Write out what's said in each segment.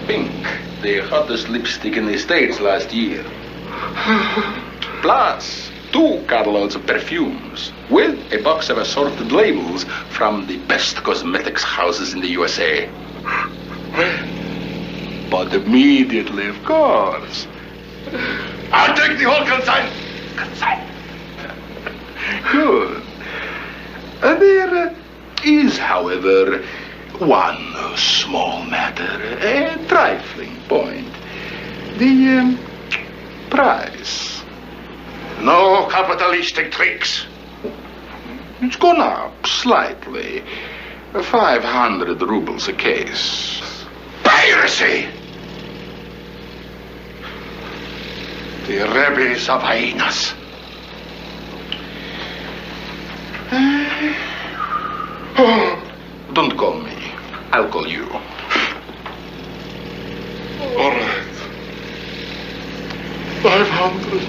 pink, the hottest lipstick in the States last year. Plus 2 carloads of perfumes, with a box of assorted labels from the best cosmetics houses in the USA. But immediately, of course. I'll take the whole consign. Good. There is, however, one small matter, a trifling point. The price. No capitalistic tricks. It's gone up slightly. 500 rubles a case. Piracy! The rebels of hyenas. Don't call me. I'll call you. All right. 500.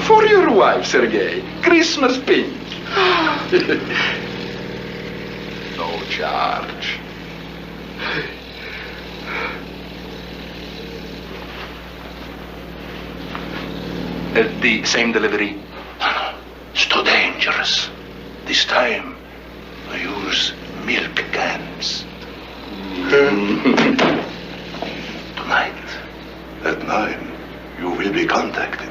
For your wife, Sergei. Christmas pink. No charge. The same delivery? It's too dangerous. This time, I use milk cans. Tonight, at 9, you will be contacted.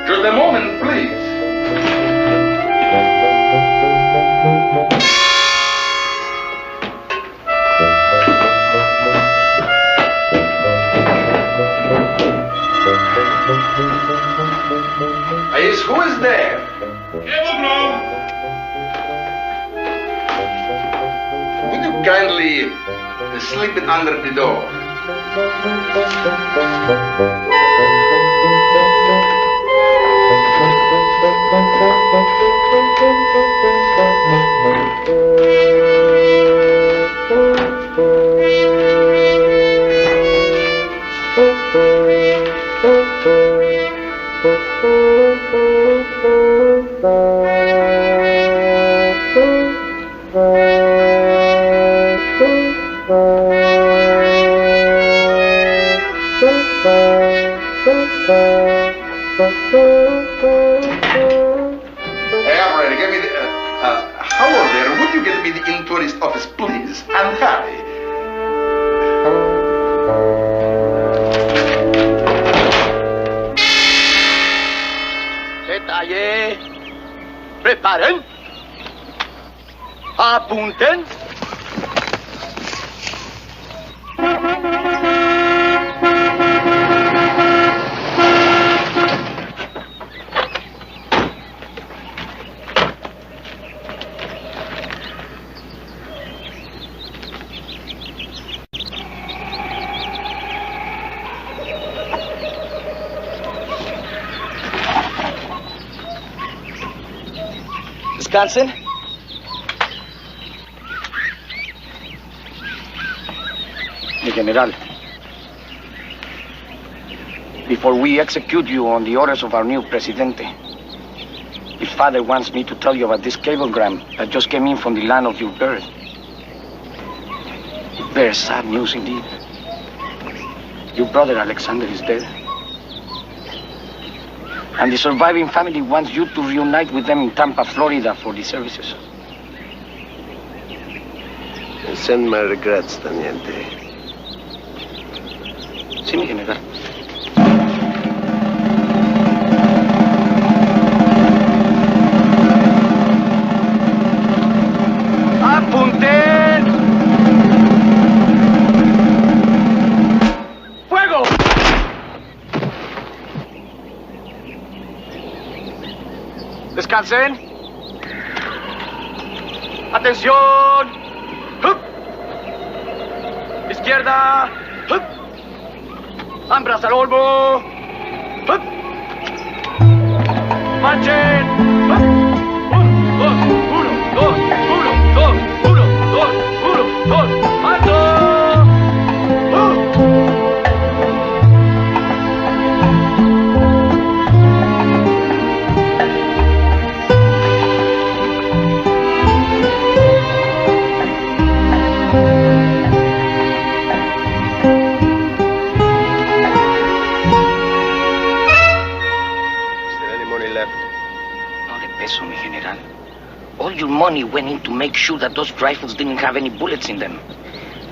Just a moment, please. Who is there? Would you kindly slip it under the door? Hey, operator, give me the... hello there. Would you get me the in-tourist office, please? And hurry. Detalle. Preparen. Apunten. Wisconsin? Mi general, before we execute you on the orders of our new presidente, his father wants me to tell you about this cablegram that just came in from the land of your birth. Very sad news indeed. Your brother Alexander is dead. And the surviving family wants you to reunite with them in Tampa, Florida for the services. Send my regrets, Teniente. Sí, mi general. ¡Apunten! ¡Fuego! Descansen. Atención. ¡Hup! Izquierda. Hup. Ambras al olmo. Hup. Marchen. Hup. Uno, dos, ¡alto! Mi general. All your money went in to make sure that those rifles didn't have any bullets in them.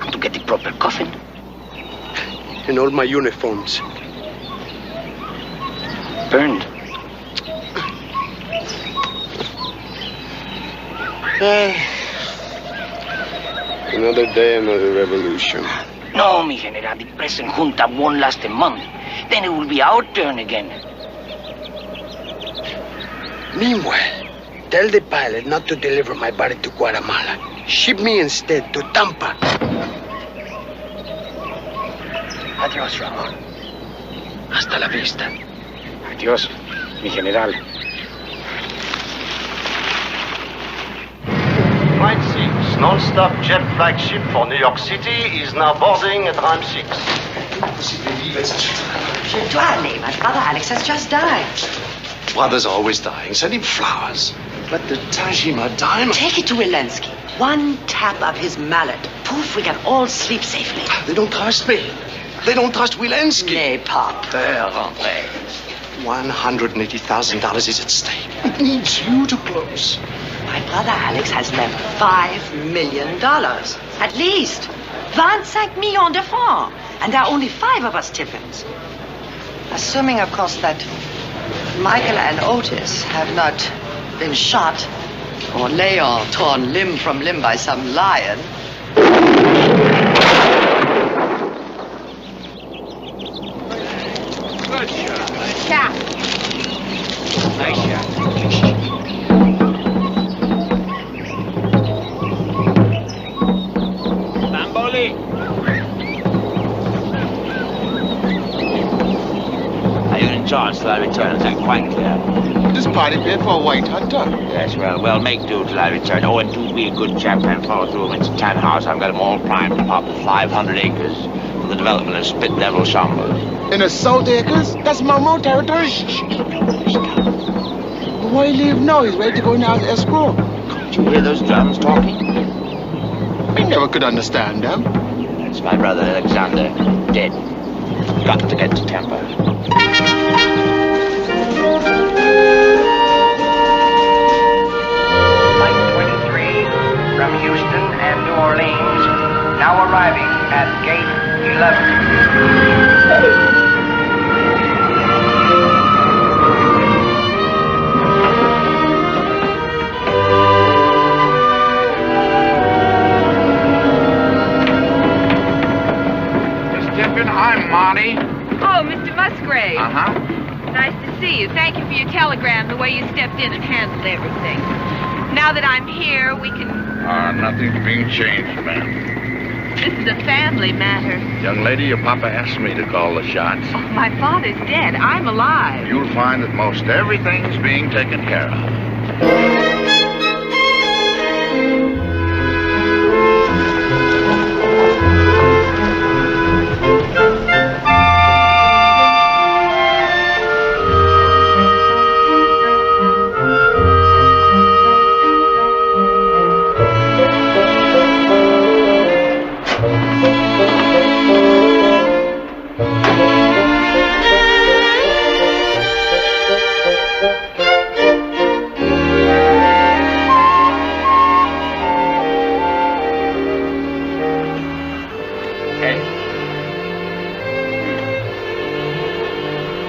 And to get the proper coffin. And all my uniforms. Burned. Another day, another revolution. No, mi general. The present junta won't last a month. Then it will be our turn again. Meanwhile, tell the pilot not to deliver my body to Guatemala. Ship me instead to Tampa. Adiós, Ramon. Hasta la vista. Adiós, mi general. Flight 6, non-stop jet flagship for New York City, is now boarding at Rime 6. Je dois aller. My brother Alex has just died. Brother's always dying. Send him flowers. But the Tajima diamond... Take it to Wilensky. One tap of his mallet. Poof, we can all sleep safely. They don't trust me. They don't trust Wilensky. N'aie pas peur, André. $180,000 is at stake. It needs you to close. My brother Alex has left $5 million. At least. 25 millions de francs. And there are only 5 of us Tiffins. Assuming, of course, that Michael and Otis have not been shot or Leon torn limb from limb by some lion. Good shot. Yeah. Nice shot. Bamboli. Are you in charge till I return? Is that quite clear? This party paid for a white hot tub. Yes, well, make do till I return. Oh, and do be a good chap and follow through. It's a tan house. I've got them all primed to pop 500 acres for the development of Spit Devil Shambas. In the South Acres? That's Mammo territory. But why he leave now? He's ready to go now as escrow. Did you hear those drums talking? I never could understand them. That's my brother Alexander, dead. Got to get to Tampa. Flight 23 from Houston and New Orleans, now arriving at gate 11. I'm Monty. Oh, Mr. Musgrave. Uh-huh. Nice to see you. Thank you for your telegram, the way you stepped in and handled everything. Now that I'm here, we can... Nothing's being changed, ma'am. This is a family matter. Young lady, your papa asked me to call the shots. Oh, my father's dead. I'm alive. You'll find that most everything's being taken care of.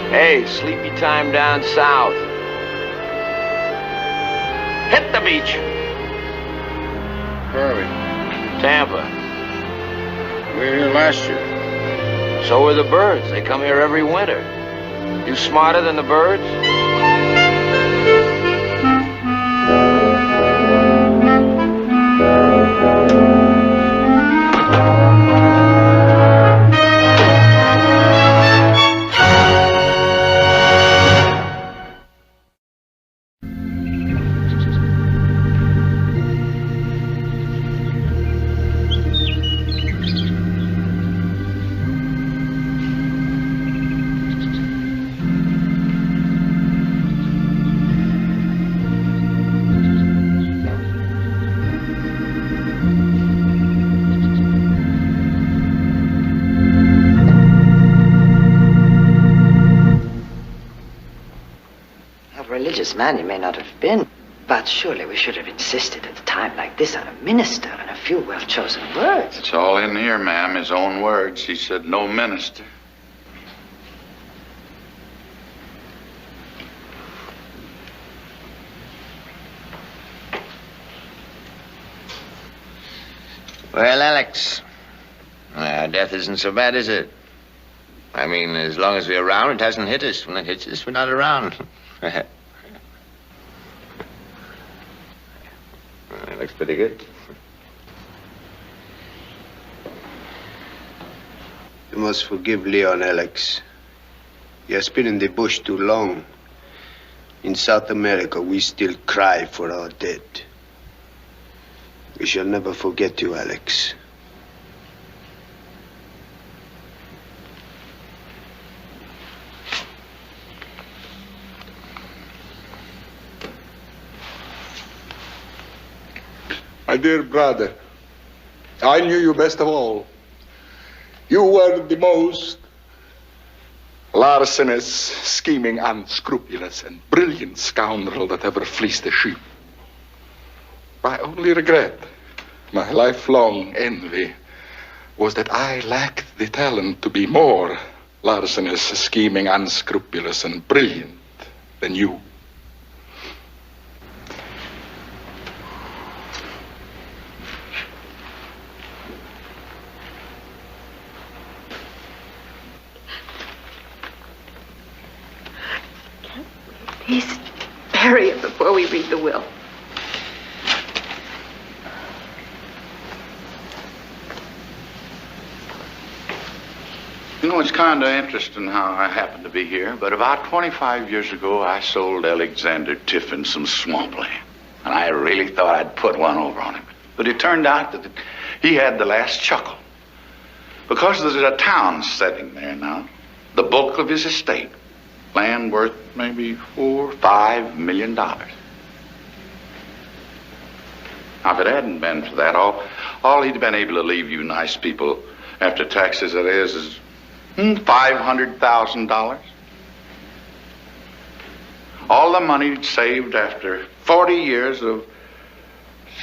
Hey, sleepy time down south. Hit the beach. Where are we? Tampa. We were here last year. So are the birds. They come here every winter. You smarter than the birds? religious man he may not have been, but surely we should have insisted at a time like this on a minister and a few well-chosen words. It's all in here, ma'am, his own words. He said no minister. Well, Alex, death isn't so bad, is it? I mean, as long as we're around, it hasn't hit us. When it hits us, we're not around. That looks pretty good. You must forgive Leon, Alex. He has been in the bush too long. In South America, we still cry for our dead. We shall never forget you, Alex. My dear brother, I knew you best of all. You were the most larcenous, scheming, unscrupulous, and brilliant scoundrel that ever fleeced a sheep. My only regret, my lifelong envy, was that I lacked the talent to be more larcenous, scheming, unscrupulous, and brilliant than you. Please bury it before we read the will. You know, it's kind of interesting how I happen to be here, but about 25 years ago, I sold Alexander Tiffin some swampland. And I really thought I'd put one over on him. But it turned out that he had the last chuckle. Because there's a town sitting there now, the bulk of his estate, land worth maybe $4 or $5 million. Now, if it hadn't been for that, all he'd been able to leave you nice people after taxes, that is $500,000. All the money he'd saved after 40 years of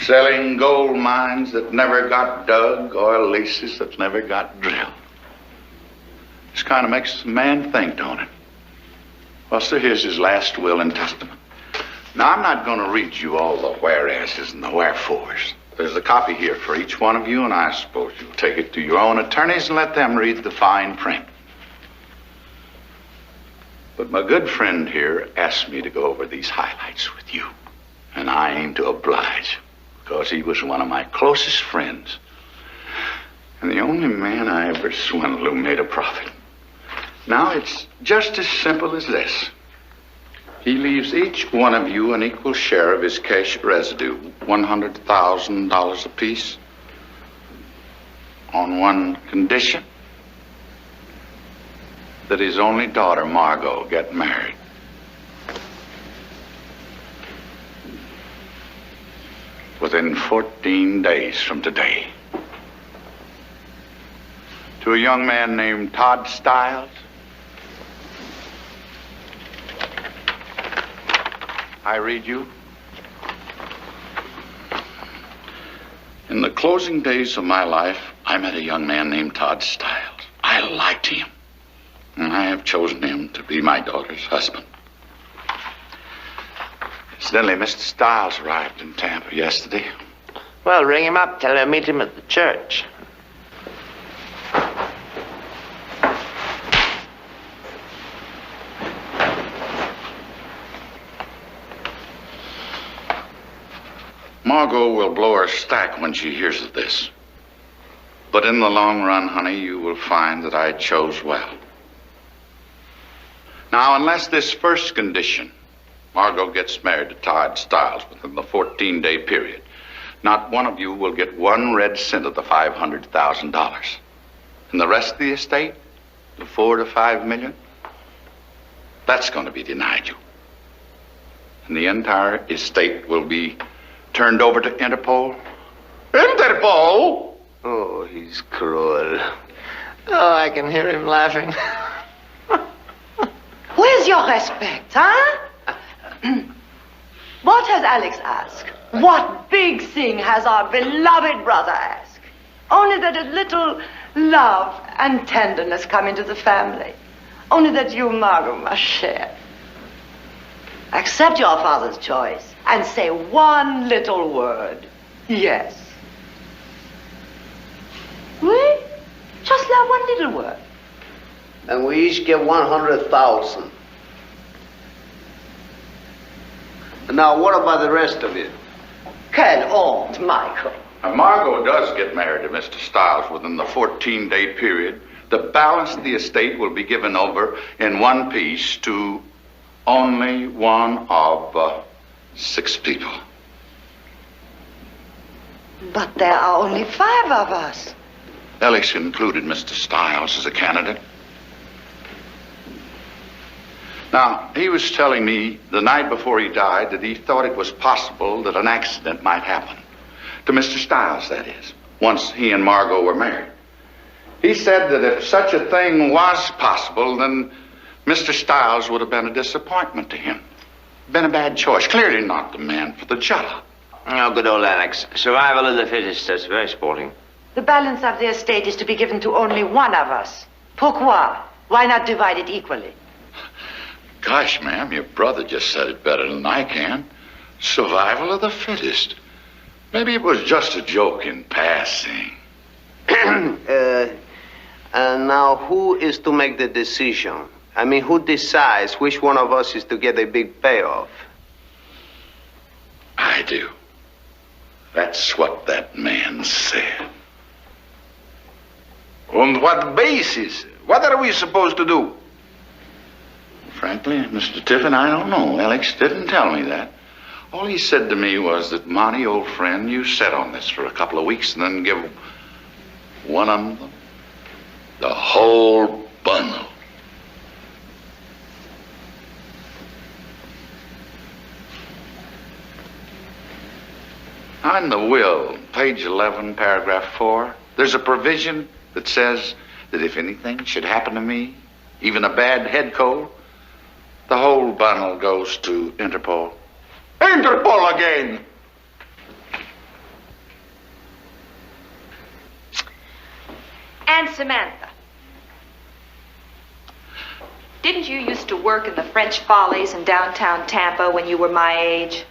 selling gold mines that never got dug, oil leases that never got drilled. This kind of makes a man think, don't it? Well, so here's his last will and testament. Now, I'm not going to read you all the whereases and the wherefores. There's a copy here for each one of you, and I suppose you'll take it to your own attorneys and let them read the fine print. But my good friend here asked me to go over these highlights with you, and I aim to oblige, because he was one of my closest friends, and the only man I ever swindled who made a profit. Now, it's just as simple as this. He leaves each one of you an equal share of his cash residue, $100,000 apiece, on one condition: that his only daughter, Margot, get married. Within 14 days from today. To a young man named Todd Stiles. I read you. In the closing days of my life, I met a young man named Todd Stiles. I liked him, and I have chosen him to be my daughter's husband. Incidentally, Mr. Stiles arrived in Tampa yesterday. Well, ring him up. Tell him to meet him at the church. Margot will blow her stack when she hears of this. But in the long run, honey, you will find that I chose well. Now, unless this first condition, Margot gets married to Todd Stiles within the 14-day period, not one of you will get 1 red cent of the $500,000. And the rest of the estate, the $4 to $5 million, that's going to be denied you. And the entire estate will be turned over to Interpol. Interpol? Oh, he's cruel. Oh, I can hear him laughing. Where's your respect, huh? What has Alex asked? What big thing has our beloved brother asked? Only that a little love and tenderness come into the family. Only that you, Margot, must share. Accept your father's choice and say one little word. Yes. Oui? Just that one little word. And we each get 100,000. Now, what about the rest of it? Quelle honte, Michael. Now, Margot does get married to Mr. Stiles within the 14-day period. The balance of the estate will be given over in one piece to only one of 6 people. But there are only 5 of us. Alex included Mr. Stiles as a candidate. Now, he was telling me the night before he died that he thought it was possible that an accident might happen. To Mr. Stiles, that is, once he and Margot were married. He said that if such a thing was possible, then Mr. Stiles would have been a disappointment to him. Been a bad choice. Clearly not the man for the job. Oh, good old Alex. Survival of the fittest. That's very sporting. The balance of the estate is to be given to only one of us. Pourquoi? Why not divide it equally? Gosh, ma'am, your brother just said it better than I can. Survival of the fittest. Maybe it was just a joke in passing. And now, who is to make the decision? I mean, who decides which one of us is to get a big payoff? I do. That's what that man said. On what basis? What are we supposed to do? Frankly, Mr. Tiffin, I don't know. Alex didn't tell me that. All he said to me was that, Monty, old friend, you sit on this for a couple of weeks and then give one of them the whole bundle. On the will, page 11, paragraph 4, there's a provision that says that if anything should happen to me, even a bad head cold, the whole bundle goes to Interpol. Interpol again! And Samantha, didn't you used to work in the French Follies in downtown Tampa when you were my age?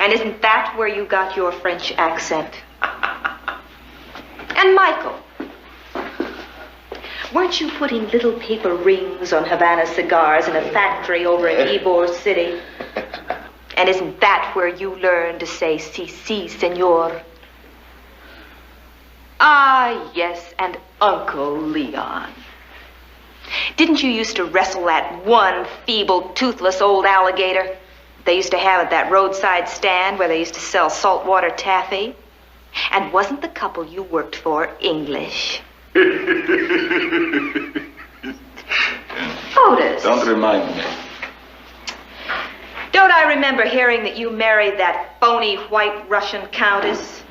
And isn't that where you got your French accent? And Michael, weren't you putting little paper rings on Havana cigars in a factory over in Ybor City? And isn't that where you learned to say, si, senor? Ah, yes, and Uncle Leon. Didn't you used to wrestle that one feeble, toothless old alligator they used to have at that roadside stand where they used to sell saltwater taffy? And wasn't the couple you worked for English? Otis. Don't remind me. Don't I remember hearing that you married that phony white Russian countess?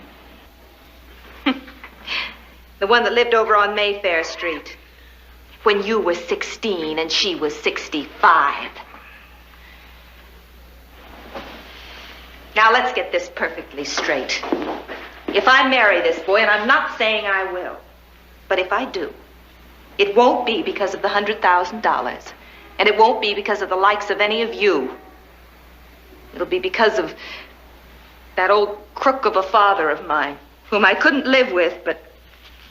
The one that lived over on Mayfair Street. When you were 16 and she was 65. Now let's get this perfectly straight. If I marry this boy, and I'm not saying I will, but if I do, it won't be because of the $100,000. And it won't be because of the likes of any of you. It'll be because of that old crook of a father of mine, whom I couldn't live with, but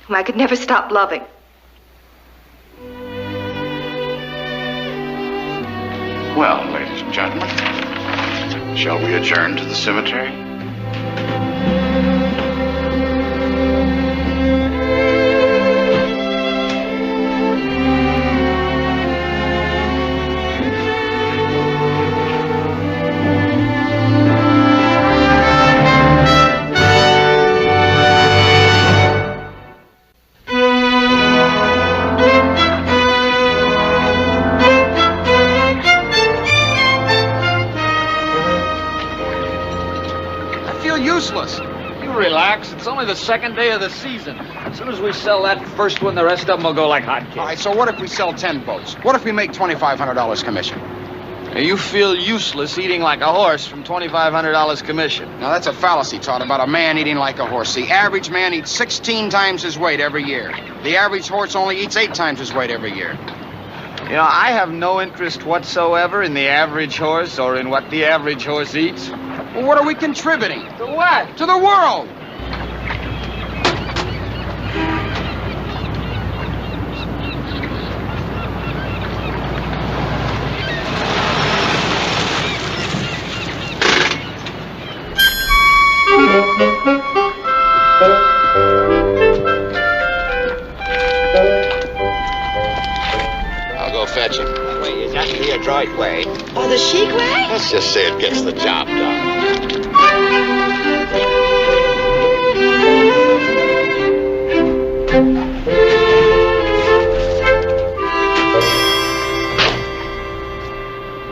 whom I could never stop loving. Well, ladies and gentlemen, shall we adjourn to the cemetery? Useless. You relax. It's only the second day of the season. As soon as we sell that first one, the rest of them will go like hotcakes. All right, so what if we sell 10 boats? What if we make $2,500 commission? You feel useless eating like a horse from $2,500 commission. Now, that's a fallacy, Tod, about a man eating like a horse. The average man eats 16 times his weight every year. The average horse only eats 8 times his weight every year. You know, I have no interest whatsoever in the average horse or in what the average horse eats. Well, what are we contributing? To what? To the world! I'll go fetch him. Wait, is that the adroit way? Or the chic way? Let's just say it gets the job done.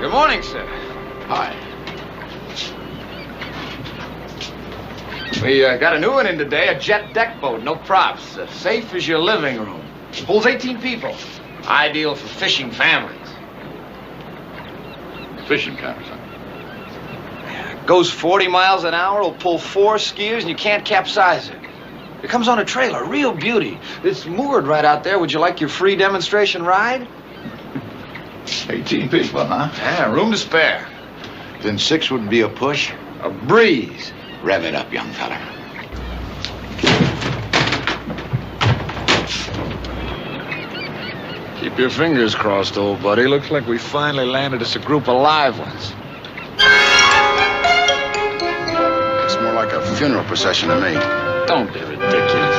Good morning, sir. Hi. We got a new one in today, a jet deck boat, no props. Safe as your living room. Holds 18 people. Ideal for fishing families. Fishing families, huh? Goes 40 miles an hour, will pull 4 skiers, and you can't capsize it. It comes on a trailer, real beauty. It's moored right out there. Would you like your free demonstration ride? 18 people, huh? Yeah, room to spare. Then 6 would be a push. A breeze. Rev it up, young fella. Keep your fingers crossed, old buddy. Looks like we finally landed us a group of live ones. It's more like a funeral procession to me. Don't be ridiculous.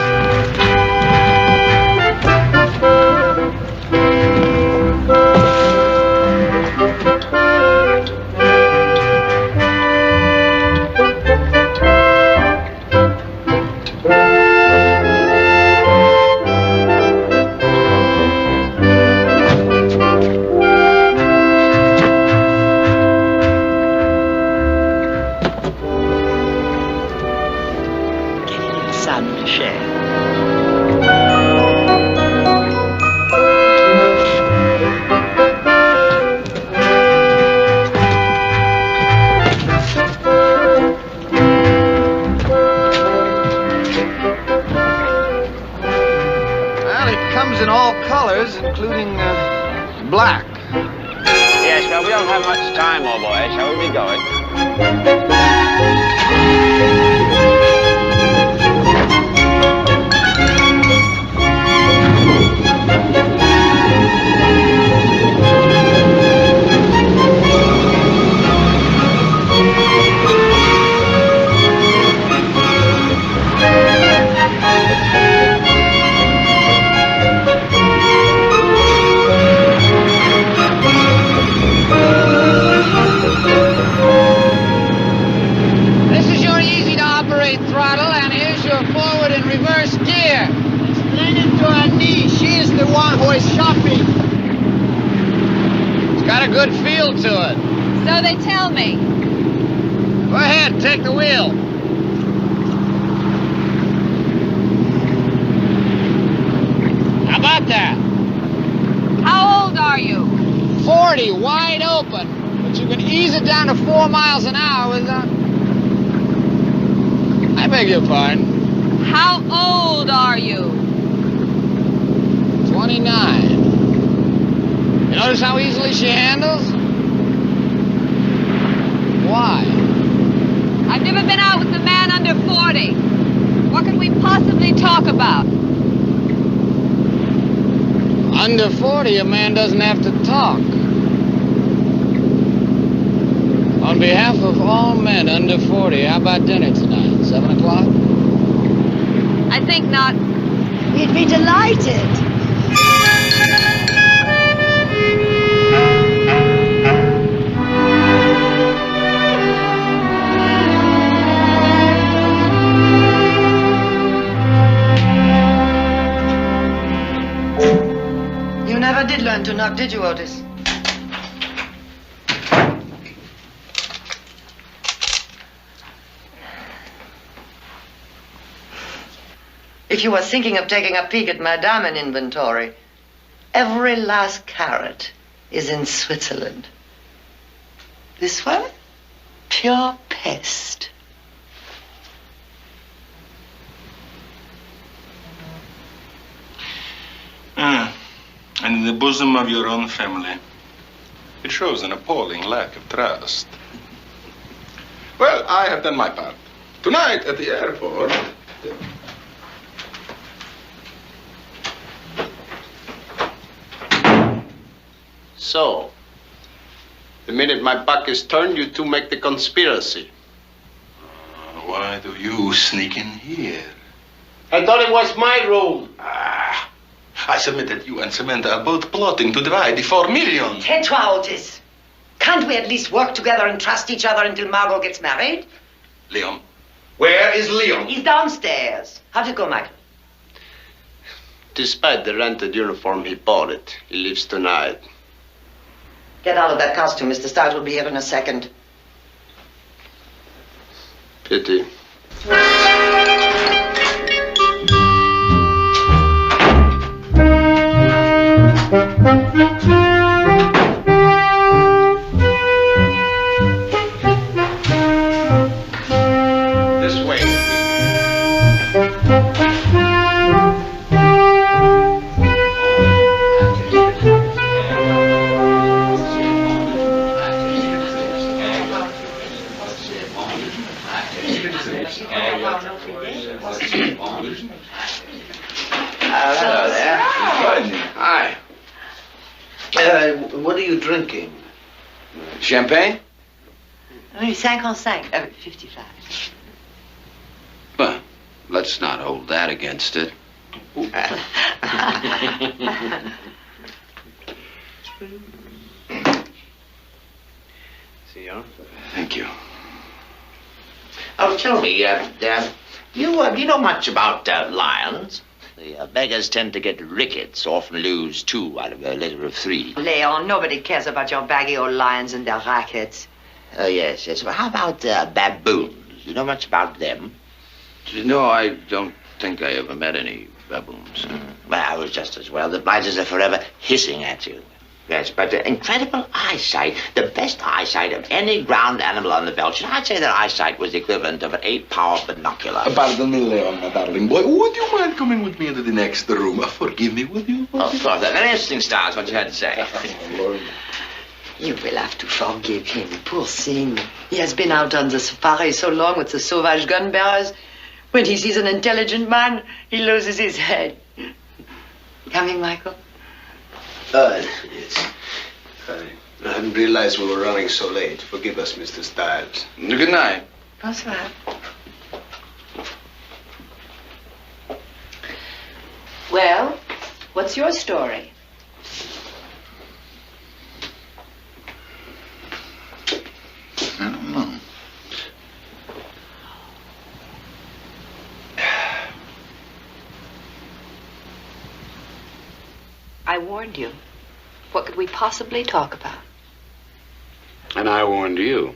In all colors, including black. Yes, well, we don't have much time, old boy. Shall we be going? Throttle, and here's your forward and reverse gear. Explain it to her niece. She is the one who is shopping. It's got a good feel to it. So they tell me. Go ahead, take the wheel. How about that? How old are you? 40, wide open. But you can ease it down to 4 miles an hour without... I beg your pardon. How old are you? 29. You notice how easily she handles? Why? I've never been out with a man under 40. What can we possibly talk about? Under 40, a man doesn't have to talk. On behalf of all men under 40, how about dinner tonight? 7 o'clock? I think not. We'd be delighted. You never did learn to knock, did you, Otis? If you were thinking of taking a peek at my diamond inventory, every last carat is in Switzerland. This one? Pure pest. And in the bosom of your own family. It shows an appalling lack of trust. Well, I have done my part. Tonight at the airport... So, the minute my back is turned, you two make the conspiracy. Why do you sneak in here? I thought it was my room. I submit that you and Samantha are both plotting to divide the 4 million. Tais-toi, Otis. Can't we at least work together and trust each other until Margot gets married? Leon. Where is Leon? He's downstairs. How'd it go, Michael? Despite the rented uniform, he bought it. He leaves tonight. Get out of that costume. Mr. Stiles will be here in a second. Pity. This way. Hello there. Hi. What are you drinking? Champagne? Oui, 55. 55. Well, let's not hold that against it. Senor? Thank you. Oh, tell me, you know much about lions? The beggars tend to get rickets, often lose 2 out of a litter of 3. Leon, nobody cares about your baggy old lions and their rackets. Oh, yes, yes. Well, how about baboons? You know much about them? No, I don't think I ever met any baboons. Well, I was just as well. The blighters are forever hissing at you. Yes, but incredible eyesight. The best eyesight of any ground animal on the veldt. I'd say their eyesight was the equivalent of an 8-power binocular. Pardon me, Leon, my darling boy. Would you mind coming with me into the next room? Forgive me, would you? Oh, of course. Very interesting stars, what you had to say. You will have to forgive him, poor thing. He has been out on the safari so long with the sauvage gun bearers. When he sees an intelligent man, he loses his head. Coming, Michael? Yes. I hadn't realized we were running so late. Forgive us, Mr. Stiles. Good night. Bonsoir. Well, what's your story? I don't know. I warned you. What could we possibly talk about? And I warned you.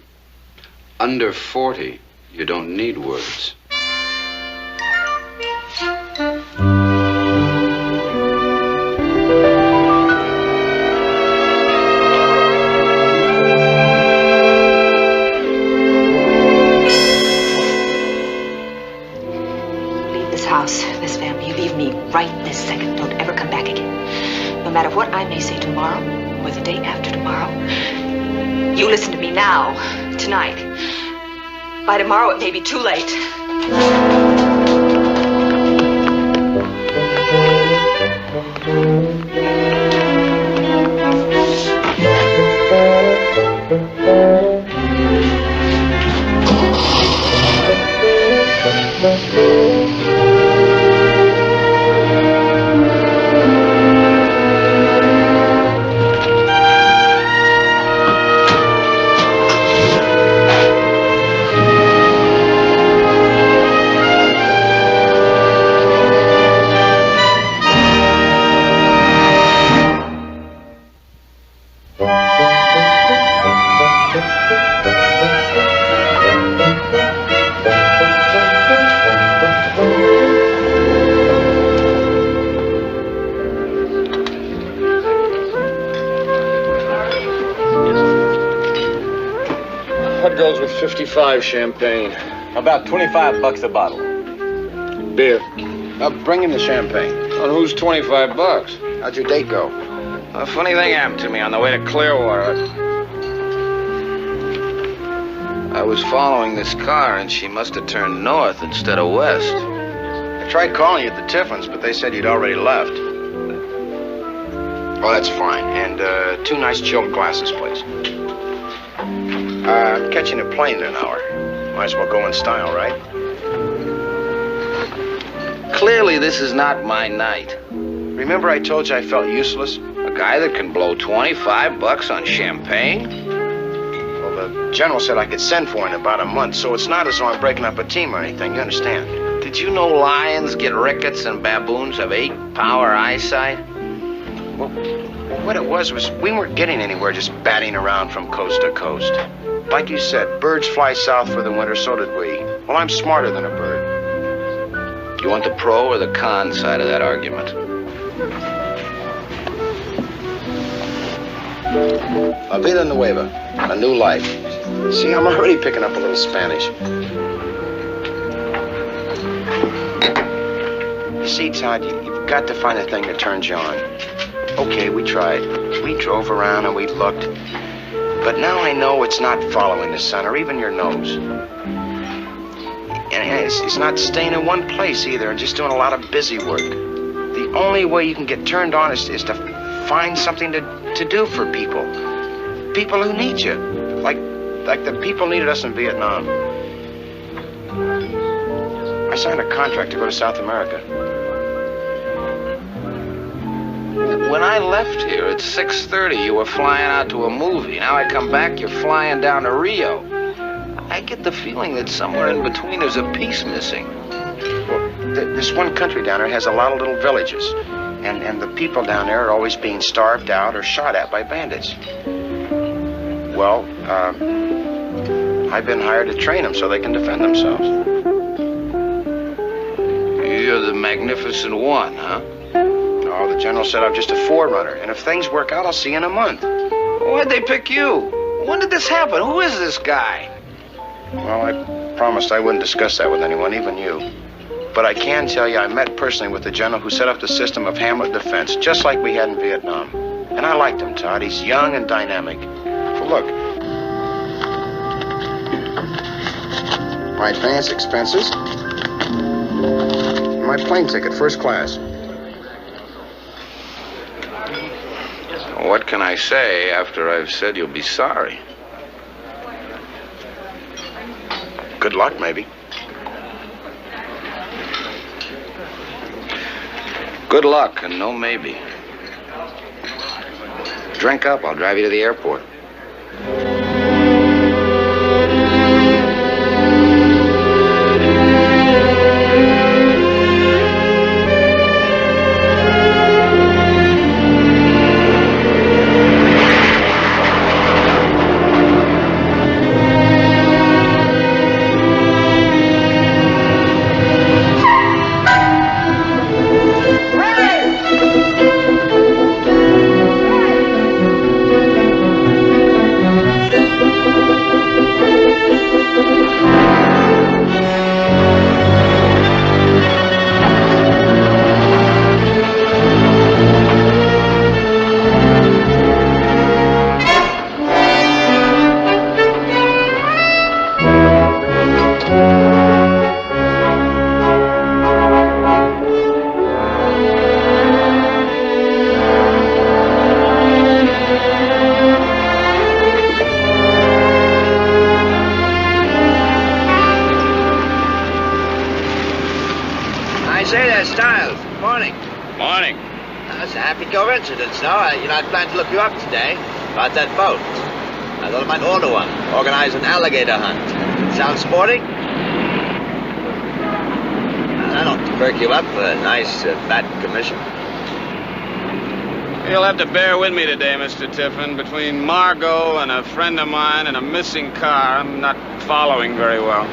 Under 40, you don't need words. Leave this house, this family. You leave me right this second. Don't ever come back again. No matter what I may say tomorrow or the day after tomorrow, you listen to me now, tonight. By tomorrow, it may be too late. goes with 55 champagne. About $25 a bottle. Beer. Bring in the champagne. On who's 25 bucks? How'd your date go? A funny thing happened to me on the way to Clearwater. I was following this car, and she must have turned north instead of west. I tried calling you at the Tiffins, but they said you'd already left. Oh, that's fine. And 2 nice chilled glasses, please. I'm catching a plane in an hour. Might as well go in style, right? Clearly, this is not my night. Remember I told you I felt useless? A guy that can blow 25 bucks on champagne? Well, the general said I could send for it in about a month, so it's not as though I'm breaking up a team or anything, you understand? Did you know lions get rickets and baboons have 8-power eyesight? Well, what it was we weren't getting anywhere just batting around from coast to coast. Like you said, birds fly south for the winter, so did we. Well, I'm smarter than a bird. You want the pro or the con side of that argument? La vida nueva, a new life. See, I'm already picking up a little Spanish. You see, Todd, you've got to find a thing that turns you on. Okay, we tried. We drove around and we looked. But now I know it's not following the sun or even your nose. And it's not staying in one place either and just doing a lot of busy work. The only way you can get turned on is to find something to do for people. People who need you. Like the people needed us in Vietnam. I signed a contract to go to South America. When I left here at 6:30, you were flying out to a movie. Now I come back, you're flying down to Rio. I get the feeling that somewhere in between there's a piece missing. Well, this one country down there has a lot of little villages. And the people down there are always being starved out or shot at by bandits. Well, I've been hired to train them so they can defend themselves. You're the magnificent one, huh? Oh, the general said I'm just a forerunner, and if things work out, I'll see you in a month. Why'd they pick you? When did this happen? Who is this guy? Well, I promised I wouldn't discuss that with anyone, even you. But I can tell you I met personally with the general who set up the system of hamlet defense, just like we had in Vietnam. And I liked him, Todd. He's young and dynamic. Well, look. My advance expenses. My plane ticket, first class. What can I say after I've said you'll be sorry? Good luck, maybe. Good luck and no maybe. Drink up, I'll drive you to the airport. Coincidence, no? I planned to look you up today about that boat. I thought I might order one, organize an alligator hunt. Sound sporting? I don't perk you up for a nice fat commission. You'll have to bear with me today, Mr. Tiffin. Between Margot and a friend of mine and a missing car, I'm not following very well.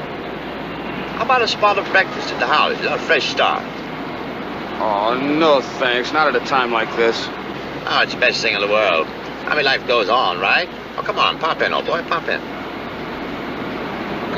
How about a spot of breakfast at the house? A fresh start. Oh, no thanks. Not at a time like this. Oh, it's the best thing in the world. I mean, life goes on, right? Oh, come on, pop in, old boy, pop in.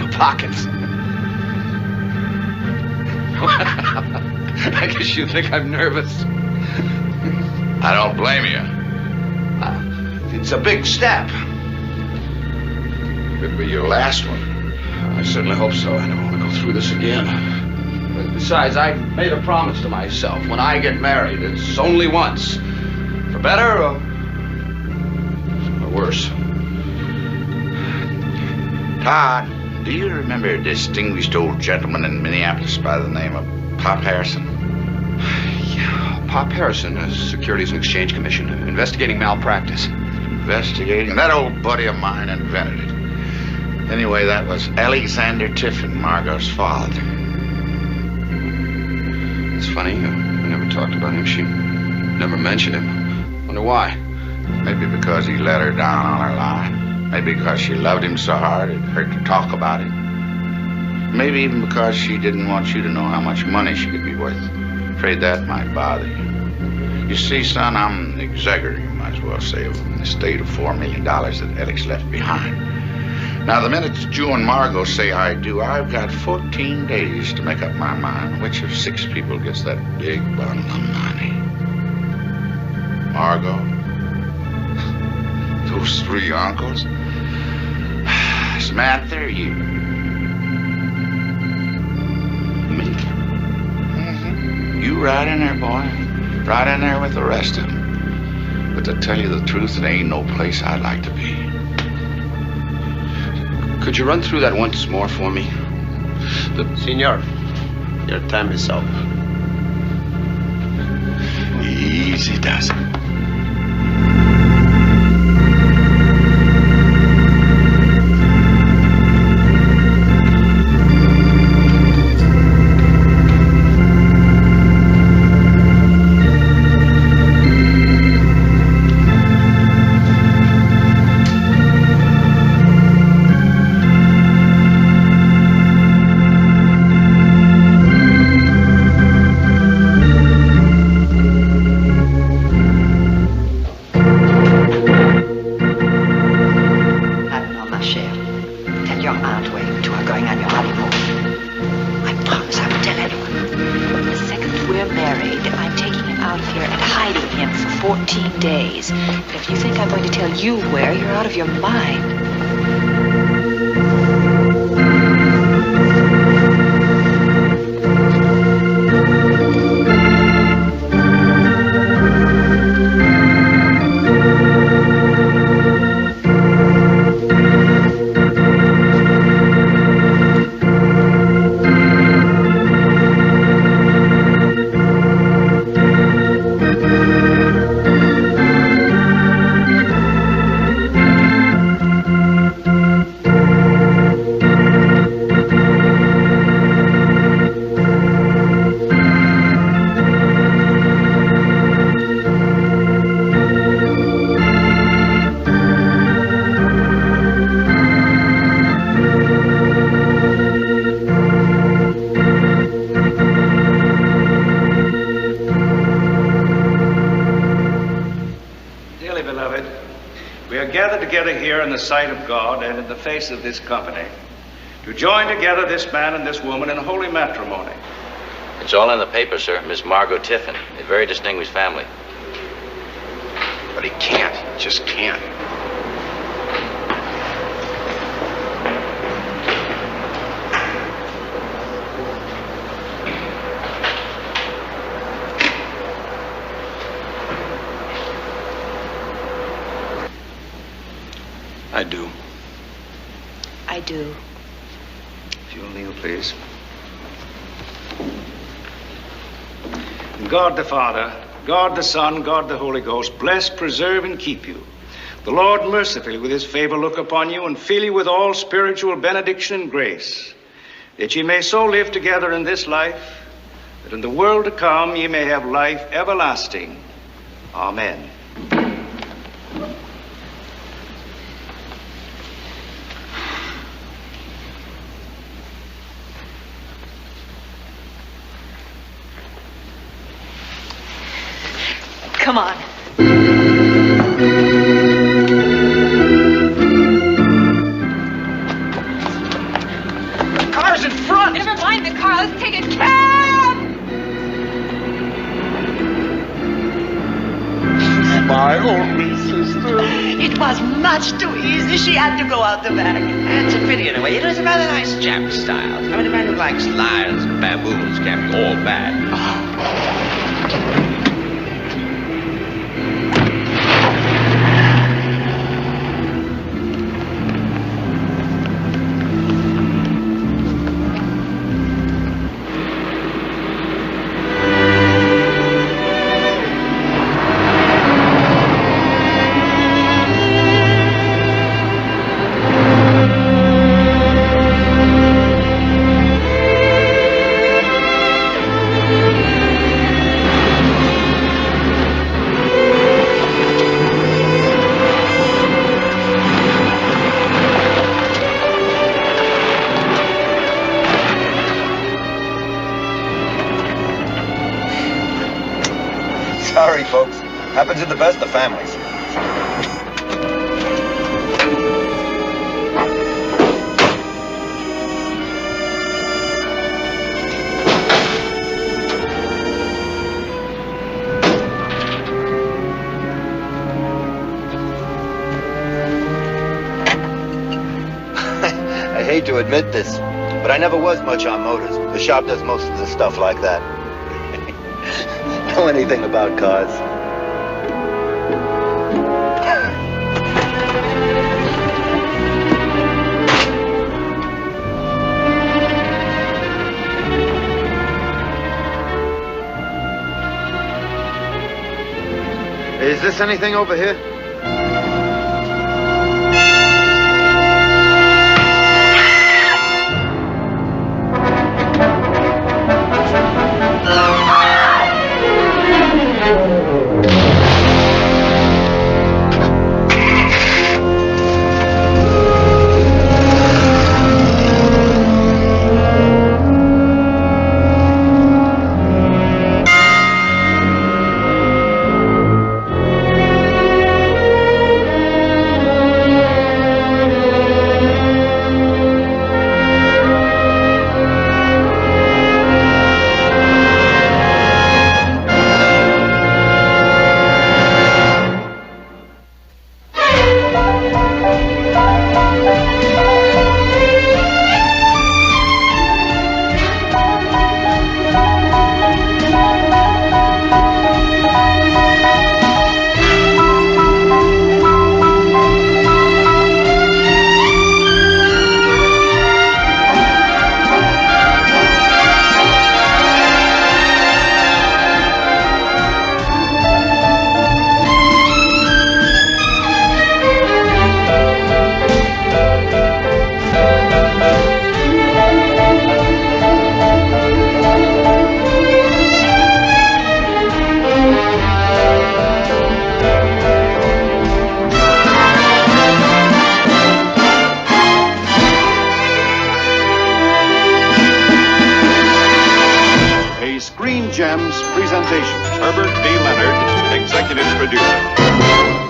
no pockets. I guess you think I'm nervous. I don't blame you. It's a big step. Could be your last one. I certainly hope so. I don't want to go through this again. But besides, I made a promise to myself. When I get married, it's only once. For better or worse. Todd, do you remember a distinguished old gentleman in Minneapolis by the name of Pop Harrison? Yeah, Pop Harrison, Securities and Exchange Commission, investigating malpractice. Investigating? That old buddy of mine invented it. Anyway, that was Alexander Tiffin, Margot's father. It's funny, I never talked about him. She never mentioned him. Wonder why? Maybe because he let her down on her line. Maybe because she loved him so hard it hurt to talk about it. Maybe even because she didn't want you to know how much money she could be worth. Afraid that might bother you. You see, son, I'm the executor, you might as well say, of an estate of $4 million that Alex left behind. Now, the minute Jew and Margot say I do, I've got 14 days to make up my mind which of 6 people gets that big bundle of money. Margot? Those 3 uncles? Samantha, or you? Me? Mm-hmm. You right in there, boy. Right in there with the rest of them. But to tell you the truth, it ain't no place I'd like to be. Could you run through that once more for me? Senor, your time is up. Easy does it. You where? You're out of your mind. Here in the sight of God and in the face of this company, to join together this man and this woman in holy matrimony. It's all in the paper, sir. Miss Margot Tiffin, a very distinguished family. But he can't. He just can't. I do. I do. If you'll kneel, please. God the Father, God the Son, God the Holy Ghost, bless, preserve, and keep you. The Lord mercifully with his favor look upon you and fill you with all spiritual benediction and grace, that ye may so live together in this life, that in the world to come ye may have life everlasting. Amen. Come on. was much too easy. She had to go out the back. That's a pity in a way. It was a rather nice Jap style. I mean, a man who likes lions and baboons can't be all bad. Sorry, folks. Happens in the best of families. I hate to admit this, but I never was much on motors. The shop does most of the stuff like that. Know anything about cars? Is this anything over here? Screen Gems presentation. Herbert B. Leonard, executive producer.